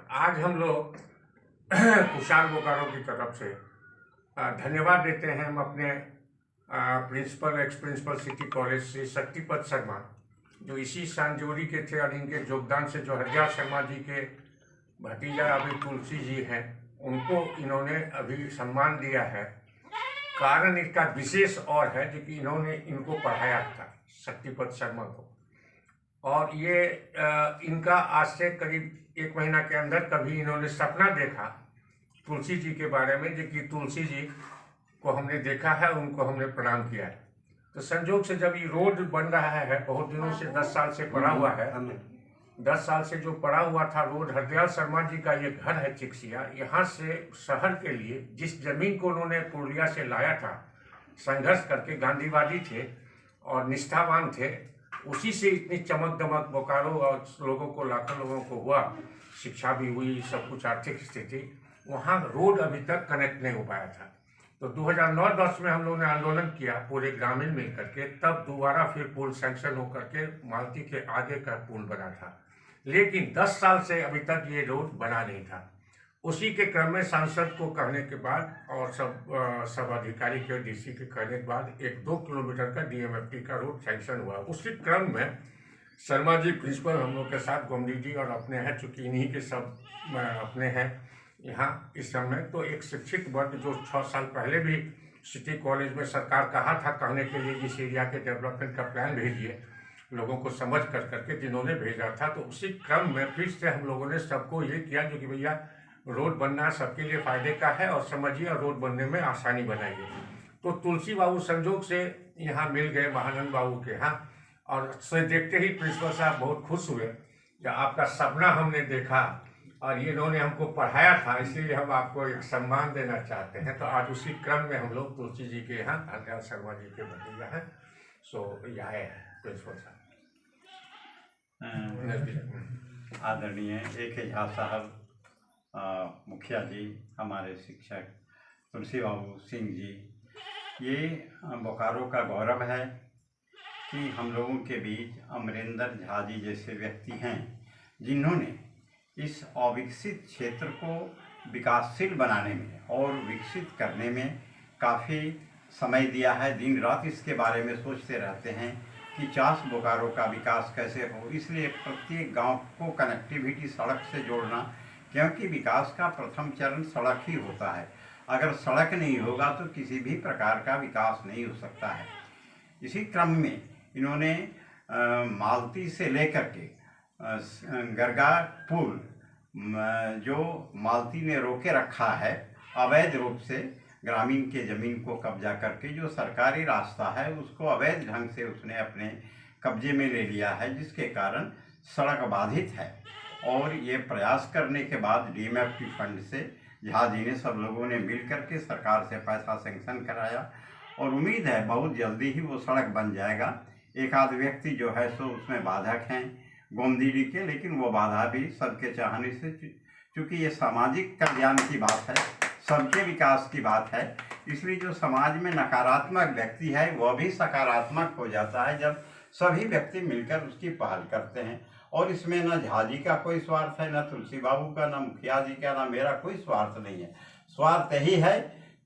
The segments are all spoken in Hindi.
आज हम लोग कुशाल बोकारो की तरफ से धन्यवाद देते हैं हम अपने principal ex principal City College Shri Shaktipat Sharma, जो इसी सांजोरी के थे और इनके योगदान से जो हरदयाल शर्मा जी के भतीजा अभी तुलसी जी हैं, उनको इन्होंने अभी सम्मान दिया है। कारण इसका विशेष और है जो कि इन्होंने इनको पढ़ाया था शक्तिपत शर्मा को, और ये इनका आज से करीब 1 महीना के अंदर कभी इन्होंने सपना देखा तुलसी जी के बारे में, जो कि तुलसी जी को हमने देखा है, उनको हमने प्रणाम किया है। तो संजोग से जब ये रोड बन रहा है, बहुत दिनों से 10 साल से पड़ा हुआ है, 10 साल से जो पड़ा हुआ था रोड, हरदयाल शर्मा जी का ये घर है चिकसिया, यहाँ से शहर के लिए जिस जमीन को उन्होंने पुरुलिया से लाया था, संघर्ष करके, गांधीवादी थे और निष्ठावान थे, उसी से इतनी चमक दमक बोकारो और लोगों को, लाखों लोगों को हुआ, शिक्षा भी हुई, सब कुछ, आर्थिक स्थिति, वहाँ रोड अभी तक कनेक्ट नहीं हो पाया था। तो 2009-10 में हम लोगों ने आंदोलन किया पूरे ग्रामीण मिल करके, तब दोबारा फिर पुल सैंक्शन होकर के मालती के आगे का पुल बना था, लेकिन 10 साल से अभी तक ये रोड बना नहीं था। उसी के क्रम में सांसद को कहने के बाद और सब अधिकारी के, डीसी के कहने के बाद 1-2 किलोमीटर का डीएमएफटी का रोड सैंक्शन हुआ। उसी क्रम में शर्मा जी प्रिंसिपल हम लोग के साथ, गोमदी जी और अपने हैं, चूँकि इन्हीं के सब अपने हैं यहाँ इस समय, तो एक शिक्षित वर्ग जो 6 साल पहले भी सिटी कॉलेज में सरकार कहा था कहने के लिए इस एरिया के डेवलपमेंट का प्लान भेजिए लोगों को समझ कर करके, जिन्होंने भेजा था, तो उसी क्रम में फिर से हम लोगों ने सबको ये किया जो कि भैया रोड बनना सबके लिए फायदे का है और समझिए, और रोड बनने में आसानी बनाइए। तो तुलसी बाबू संजोग से यहाँ मिल गए महानंद बाबू के यहाँ, और से देखते ही प्रिंसिपल साहब बहुत खुश हुए कि आपका सपना हमने देखा और ये इन्होंने हमको पढ़ाया था, इसलिए हम आपको एक सम्मान देना चाहते हैं। तो आज उसी क्रम में हम लोग तुलसी जी के यहाँ, हरदयाल शर्मा जी के भतीजा हैं, सो ये आए हैं प्रिंसिपल साहब। आदरणीय AK झा साहब, मुखिया जी, हमारे शिक्षक तुलसी बाबू सिंह जी, ये बोकारो का गौरव है कि हम लोगों के बीच अमरिंदर झा जी जैसे व्यक्ति हैं जिन्होंने इस अविकसित क्षेत्र को विकासशील बनाने में और विकसित करने में काफ़ी समय दिया है। दिन रात इसके बारे में सोचते रहते हैं कि चास बोकारो का विकास कैसे हो। इसलिए प्रत्येक गांव को कनेक्टिविटी सड़क से जोड़ना, क्योंकि विकास का प्रथम चरण सड़क ही होता है। अगर सड़क नहीं होगा तो किसी भी प्रकार का विकास नहीं हो सकता है। इसी क्रम में इन्होंने मालती से लेकर के गरगा पुल, जो मालती ने रोके रखा है अवैध रूप से ग्रामीण के ज़मीन को कब्जा करके, जो सरकारी रास्ता है उसको अवैध ढंग से उसने अपने कब्जे में ले लिया है, जिसके कारण सड़क बाधित है। और ये प्रयास करने के बाद डीएमएफटी फंड से झा जी ने, सब लोगों ने मिल कर के सरकार से पैसा सेंक्शन कराया, और उम्मीद है बहुत जल्दी ही वो सड़क बन जाएगा। एक आध व्यक्ति जो है सो उसमें बाधक हैं गोमदी जी के, लेकिन वो बाधा भी सबके चाहने से, चूँकि ये सामाजिक कल्याण की बात है, सबके विकास की बात है, इसलिए जो समाज में नकारात्मक व्यक्ति है वह भी सकारात्मक हो जाता है जब सभी व्यक्ति मिलकर उसकी पहल करते हैं। और इसमें न झा जी का कोई स्वार्थ है, न तुलसी बाबू का, न मुखिया जी का, न मेरा कोई स्वार्थ नहीं है। स्वार्थ यही है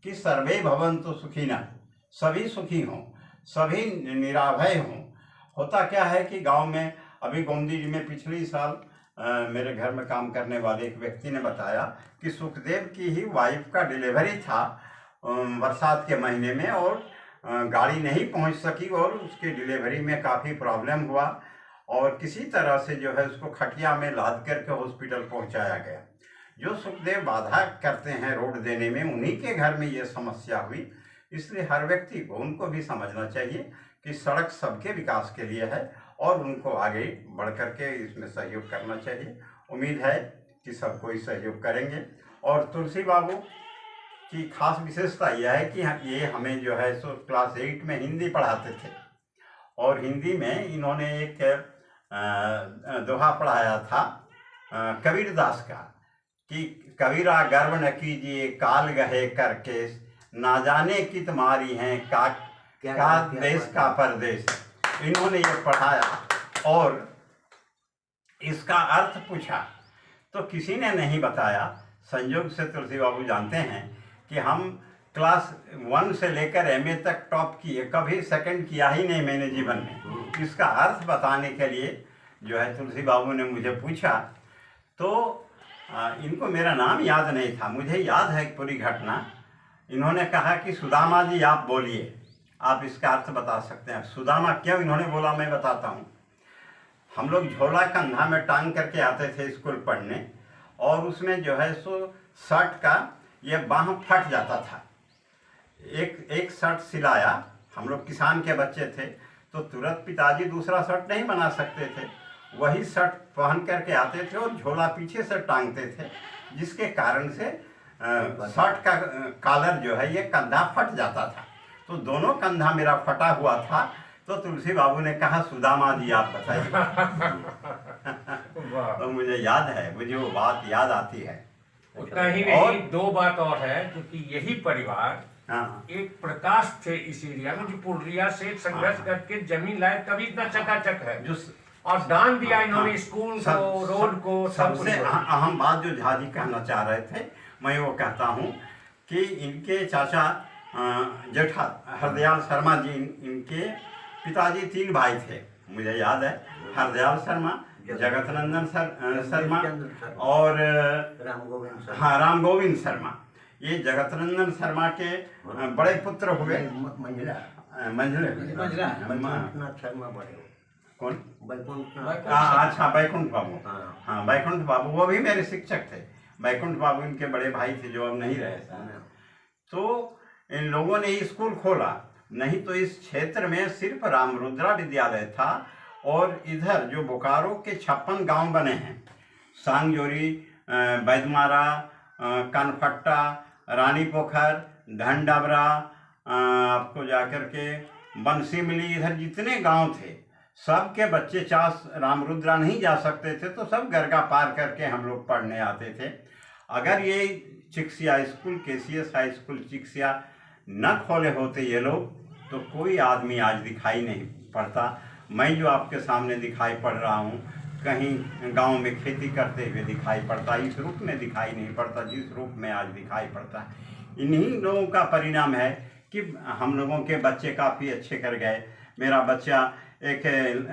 कि सर्वे भवन्तु सुखिनः, सभी सुखी हों, सभी निराभय हों। होता क्या है कि गांव में, अभी गोमदी जी में पिछले साल मेरे घर में काम करने वाले एक व्यक्ति ने बताया कि सुखदेव की ही वाइफ का डिलीवरी था बरसात के महीने में, और गाड़ी नहीं पहुंच सकी और उसके डिलीवरी में काफ़ी प्रॉब्लम हुआ, और किसी तरह से जो है उसको खटिया में लाद करके हॉस्पिटल पहुंचाया गया। जो सुखदेव बाधा करते हैं रोड देने में, उन्हीं के घर में ये समस्या हुई। इसलिए हर व्यक्ति को, उनको भी समझना चाहिए कि सड़क सबके विकास के लिए है और उनको आगे बढ़ कर के इसमें सहयोग करना चाहिए। उम्मीद है कि सब कोई सहयोग करेंगे। और तुलसी बाबू की खास विशेषता यह है कि ये हमें जो है सो क्लास 8 में हिंदी पढ़ाते थे, और हिंदी में इन्होंने एक दोहा पढ़ाया था कबीरदास का कि कबीरा गर्व न कीजिए काल गहे करके, ना जाने कि तुम्हारी हैं का देश का परदेश। इन्होंने ये पढ़ाया और इसका अर्थ पूछा तो किसी ने नहीं बताया। संयोग से तुलसी बाबू जानते हैं कि हम क्लास 1 से लेकर MA तक टॉप किए, कभी सेकंड किया ही नहीं मैंने जीवन में। इसका अर्थ बताने के लिए जो है तुलसी बाबू ने मुझे पूछा, तो इनको मेरा नाम याद नहीं था, मुझे याद है एक पूरी घटना। इन्होंने कहा कि सुदामा जी आप बोलिए, आप इसका अर्थ बता सकते हैं। सुदामा क्यों इन्होंने बोला, मैं बताता हूँ। हम लोग झोला कंधा में टांग करके आते थे स्कूल पढ़ने, और उसमें जो है सो शर्ट का ये बाह फट जाता था। एक शर्ट सिलाया, हम लोग किसान के बच्चे थे, तो तुरंत पिताजी दूसरा शर्ट नहीं बना सकते थे, वही शर्ट पहन करके आते थे और झोला पीछे से टांगते थे, जिसके कारण से शर्ट का कॉलर जो है ये कंधा फट जाता था। तो दोनों कंधा मेरा फटा हुआ था। तो तुलसी बाबू ने कहा सुदामा जी आप बताइए। तो मुझे याद है, मुझे वो बात याद आती है। उतना ही नहीं, दो बात और है, क्योंकि यही परिवार एक प्रकाश थे इस एरिया में, जो पूर्णिया से संघर्ष करके जमीन लाए, तभी इतना चकाचक है, जो और दान दिया इन्होंने स्कूल को, रोड को। सबसे अहम बात जो झा जी कहना चाह रहे थे, मैं वो कहता हूँ कि इनके चाचा जेठा हरदयाल शर्मा जी, इनके पिताजी 3 भाई थे, मुझे याद है। हरदयाल शर्मा, जगतनंदन शर्मा और राम गोविंद शर्मा। ये जगतनंदन शर्मा के बड़े पुत्र हुए। शर्मा बड़े कौन? अच्छा, बैकुंठ बाबू। हाँ, बैकुंठ बाबू वो भी मेरे शिक्षक थे। बैकुंठ बाबू इनके बड़े भाई थे, जो अब नहीं रहे। तो इन लोगों ने स्कूल खोला, नहीं तो इस क्षेत्र में सिर्फ रामरुद्रा विद्यालय था, और इधर जो बोकारो के 56 गांव बने हैं, सांगजोरी, बैदमारा, कनफट्टा, रानी पोखर, धनडबरा, आपको जाकर के बंसीमिली, इधर जितने गांव थे, सबके बच्चे चास रामरुद्रा नहीं जा सकते थे, तो सब गरगा पार करके हम लोग पढ़ने आते थे। अगर ये चिक्सिया स्कूल, KCS हाई स्कूल चिक्सिया न खोले होते ये लोग, तो कोई आदमी आज दिखाई नहीं पड़ता। मैं जो आपके सामने दिखाई पड़ रहा हूँ, कहीं गांव में खेती करते हुए दिखाई पड़ता, इस रूप में दिखाई नहीं पड़ता जिस रूप में आज दिखाई पड़ता। इन्हीं लोगों का परिणाम है कि हम लोगों के बच्चे काफ़ी अच्छे कर गए। मेरा बच्चा एक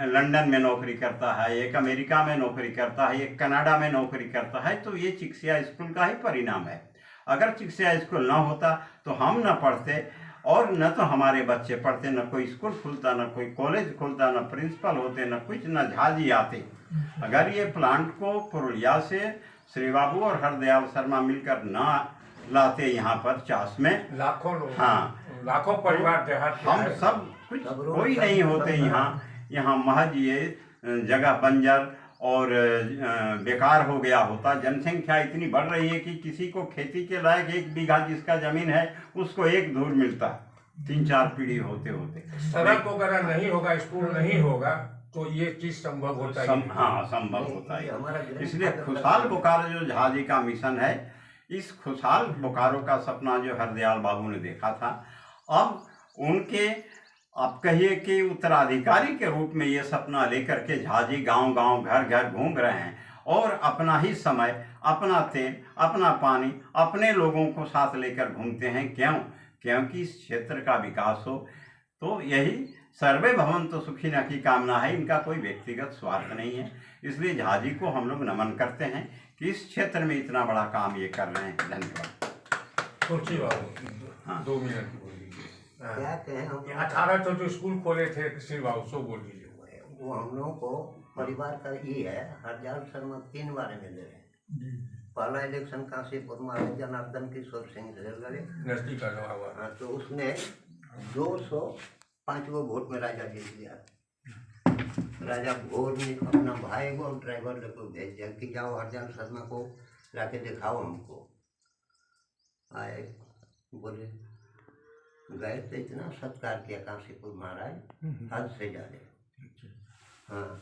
लंदन में नौकरी करता है, एक अमेरिका में नौकरी करता है, एक कनाडा में नौकरी करता है, तो ये चिक्सिया स्कूल का ही परिणाम है। अगर चिक्सिया स्कूल ना होता तो हम न पढ़ते, और न तो हमारे बच्चे पढ़ते, न कोई स्कूल खुलता, न कोई कॉलेज खुलता, न प्रिंसिपल होते, न कुछ, न झाजी आते। अगर ये प्लांट को पुरुलिया से श्री बाबू और हरदयाल शर्मा मिलकर ना लाते यहाँ पर चास में, लाखों लोग, हाँ, लाखों परिवार देहात, हम सब कुछ कोई नहीं होते यहाँ महज ये जगह बंजर और बेकार हो गया होता। जनसंख्या इतनी बढ़ रही है कि किसी को खेती के लायक 1 बीघा जिसका जमीन है, उसको 1 धूर मिलता, 3-4 पीढ़ी होते होते। सड़क वगैरह नहीं होगा, स्कूल नहीं होगा, तो ये चीज संभव होता है। हाँ, संभव होता है। इसलिए खुशहाल बोकारो जो झा जी का मिशन है, इस खुशहाल बोकारो का सपना जो हरदयाल बाबू ने देखा था, अब उनके, आप कहिए कि उत्तराधिकारी के रूप में ये सपना लेकर के झा जी गाँव गाँव, घर घर घूम रहे हैं, और अपना ही समय, अपना तेल, अपना पानी, अपने लोगों को साथ लेकर घूमते हैं। क्यों? क्योंकि इस क्षेत्र का विकास हो। तो यही सर्वे भवन्तु सुखिनः की कामना है, इनका कोई व्यक्तिगत स्वार्थ नहीं है। इसलिए झा जी को हम लोग नमन करते हैं कि इस क्षेत्र में इतना बड़ा काम ये कर रहे हैं। धन्यवाद। तुलसी बाबू, हाँ, 2 मिनट बोल दीजिए। क्या कहें, 18 तो जो स्कूल खोले थे श्री बाबू, सो बोल दीजिए। वो हम लोगों को परिवार का ये है। हरदयाल शर्मा 3 बार MLA है। पहला इलेक्शन काशीपुर में जनार्दन किशोर सिंह से लड़े, नजदीक लगा हुआ। तो उसने 205 वोट में राजा जीत लिया। राजा भोर में अपना भाई को ड्राइवर लेकर भेज दिया कि जाओ हरदयाल शर्मा को लाके दिखाओ हमको। आए, बोले, गए तो इतना सत्कार किया काशीपुर महाराज, हद से ज़्यादा। हाँ,